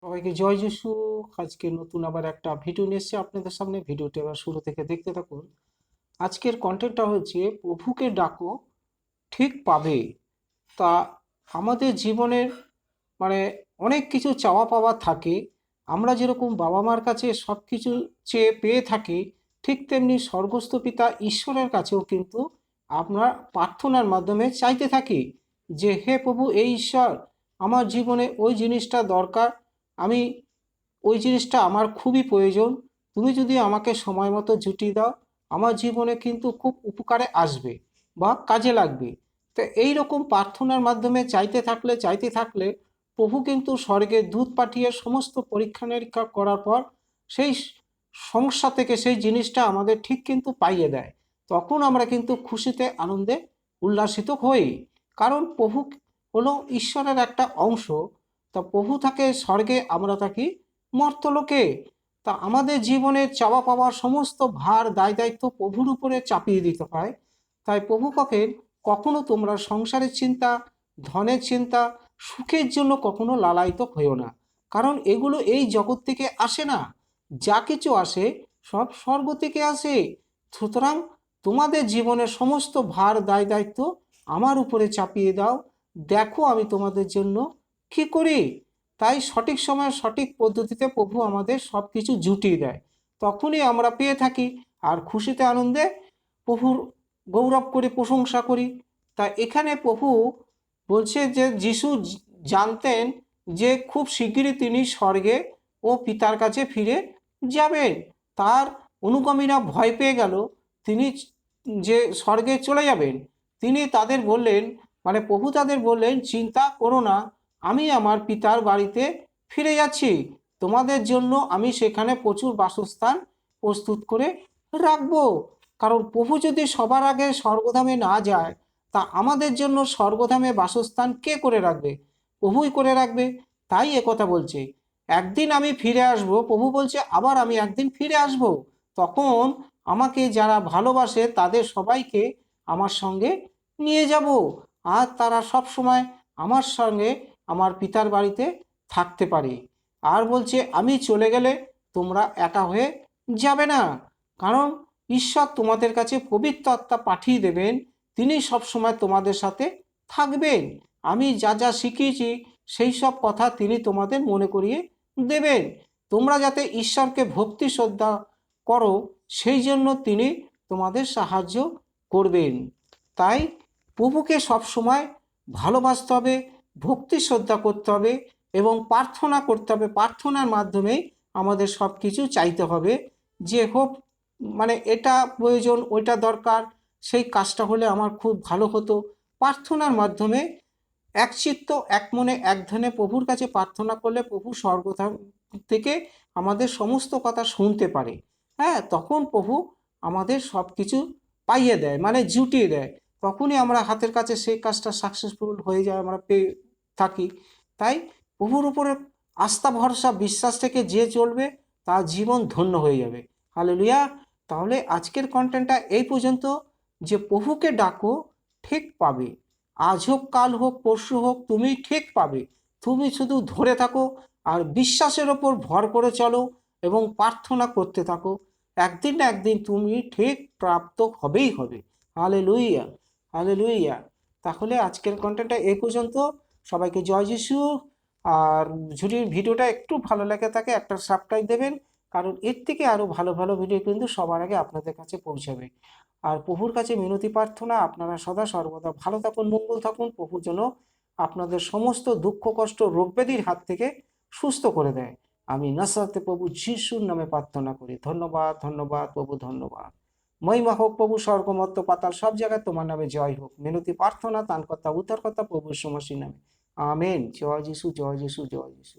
সবাইকে জয় যিশু। আজকে নতুন আবার একটা ভিডিও নিয়ে এসেছি আপনাদের সামনে। ভিডিওটি এবার শুরু থেকে দেখতে থাকুন। আজকের কন্টেন্টটা হচ্ছে প্রভুকে ডাকো ঠিক পাবে। তা আমাদের জীবনের মানে অনেক কিছু চাওয়া পাওয়া থাকে। আমরা যেরকম বাবা মার কাছে সব কিছু চেয়ে পেয়ে থাকি, ঠিক তেমনি স্বর্গস্থ পিতা ঈশ্বরের কাছেও কিন্তু আমরা প্রার্থনার মাধ্যমে চাইতে থাকি যে হে প্রভু, এই ঈশ্বর আমার জীবনে ওই জিনিসটা দরকার, আমি ওই জিনিসটা আমার খুবই প্রয়োজন, তুমি যদি আমাকে সময় মতো জুটিয়ে দাও আমার জীবনে কিন্তু খুব উপকারে আসবে বা কাজে লাগবে। তো এই রকম প্রার্থনার মাধ্যমে চাইতে থাকলে প্রভু কিন্তু স্বর্গে দূত পাঠিয়ে সমস্ত পরীক্ষা নিরীক্ষা করার পর সেই সমস্যা থেকে সেই জিনিসটা আমাদের ঠিক কিন্তু পাইয়ে দেয়। তখন আমরা কিন্তু খুশিতে আনন্দে উল্লাসিত হই, কারণ প্রভু হলো ঈশ্বরের একটা অংশ। তা প্রভু থাকে স্বর্গে, আমরা থাকি মর্তলোকে। তা আমাদের জীবনের চাওয়া পাওয়ার সমস্ত ভার দায় দায়িত্ব প্রভুর উপরে চাপিয়ে দিতে হয়। তাই প্রভু কখেন কখনো তোমরা সংসারের চিন্তা, ধনের চিন্তা, সুখের জন্য কখনো লালায়িত হইও না, কারণ এগুলো এই জগৎ থেকে আসে না। যা কিছু আসে সব স্বর্গ থেকে আসে। সুতরাং তোমাদের জীবনের সমস্ত ভার দায় দায়িত্ব আমার উপরে চাপিয়ে দাও, দেখো আমি তোমাদের জন্য কি করি। তাই সঠিক সময়ে সঠিক পদ্ধতিতে প্রভু আমাদের সব কিছু জুটিয়ে দেয়, তখনই আমরা পেয়ে থাকি আর খুশিতে আনন্দে প্রভুর গৌরব করি, প্রশংসা করি। তা এখানে প্রভু বলছে যে যিশু জানতেন যে খুব শিগগিরই তিনি স্বর্গে ও পিতার কাছে ফিরে যাবেন। তার অনুগামীরা ভয় পেয়ে গেল তিনি যে স্বর্গে চলে যাবেন। তিনি তাদের বললেন, মানে প্রভু তাদের বললেন, চিন্তা করো না, আমি আমার পিতার বাড়িতে ফিরে যাচ্ছি, তোমাদের জন্য আমি সেখানে প্রচুর বাসস্থান প্রস্তুত করে রাখবো। কারণ প্রভু যদি সবার আগে স্বর্গধামে না যায়, তা আমাদের জন্য স্বর্গধামে বাসস্থান কে করে রাখবে? প্রভুই করে রাখবে। তাই একথা বলছে, একদিন আমি ফিরে আসব। প্রভু বলছে আবার আমি একদিন ফিরে আসব, তখন আমাকে যারা ভালোবাসে তাদের সবাইকে আমার সঙ্গে নিয়ে যাব, আর তারা সব সময় আমার সঙ্গে আমার পিতার বাড়িতে থাকতে পারে। আর বলছে আমি চলে গেলে তোমরা একা হয়ে যাবে না, কারণ ঈশ্বর তোমাদের কাছে পবিত্র আত্মা পাঠিয়ে দেবেন, তিনি সবসময় তোমাদের সাথে থাকবেন। আমি যা যা শিখিয়েছি সেই সব কথা তিনি তোমাদের মনে করিয়ে দেবেন। তোমরা যাতে ঈশ্বরকে ভক্তি শ্রদ্ধা করো সেই জন্য তিনি তোমাদের সাহায্য করবেন। তাই প্রভুকে সবসময় ভালোবাসতে হবে, ভক্তি শ্রদ্ধা করতে হবে এবং প্রার্থনা করতে হবে। প্রার্থনার মাধ্যমেই আমাদের সব কিছু চাইতে হবে, যে হোক মানে এটা প্রয়োজন ওইটা দরকার, সেই কাজটা হলে আমার খুব ভালো হতো। প্রার্থনার মাধ্যমে একচিত্ত এক মনে এক ধ্যানে প্রভুর কাছে প্রার্থনা করলে প্রভু স্বর্গধাম থেকে আমাদের সমস্ত কথা শুনতে পারে। হ্যাঁ, তখন প্রভু আমাদের সব কিছু পাইয়ে দেয়, মানে জুটিয়ে দেয়। তখনই আমরা হাতের কাছে সেই কাজটা সাকসেসফুল হয়ে যায়, আমরা পেয়ে থাকি। তাই প্রভুর উপরে আস্থা ভরসা বিশ্বাস থেকে যে চলবে তার জীবন ধন্য হয়ে যাবে। হালেলুয়া। তাহলে আজকের কন্টেন্টটা এই পর্যন্ত, যে প্রভুকে ডাকো ঠিক পাবে। আজ হোক কাল হোক পরশু হোক তুমি ঠিক পাবে। তুমি শুধু ধরে থাকো আর বিশ্বাসের ওপর ভর করে চলো এবং প্রার্থনা করতে থাকো, একদিন না একদিন তুমি ঠিক প্রাপ্ত হবেই হবে। Hallelujah, hallelujah. তাহলে আজকের কন্টেন্টটা এই পর্যন্ত। সবাইকে জয় যিশু। আর যদি ভিডিওটা একটু ভালো লেগে থাকে একটা সাবস্ক্রাইব দেবেন, কারণ এর থেকে আরও ভালো ভালো ভিডিও কিন্তু সবার আগে আপনাদের কাছে পৌঁছাবে। আর প্রভুর কাছে মিনতি প্রার্থনা, আপনারা সদা সর্বদা ভালো থাকুন, মঙ্গল থাকুন। প্রভু যেন আপনাদের সমস্ত দুঃখ কষ্ট রোগ ব্যাধির হাত থেকে সুস্থ করে দেয়। আমি নাসরাতে প্রভু যিশুর নামে প্রার্থনা করি। ধন্যবাদ, ধন্যবাদ প্রভু, ধন্যবাদ। মহিমা হোক প্রভু, স্বর্গমত্ত পাতাল সব জায়গায় তোমার নামে জয় হোক। মিনতি প্রার্থনা তান কথা উদ্ধার কথা প্রভু সমসীর নামে। আমেন। জয় যিশু, জয় যিশু, জয় যিশু।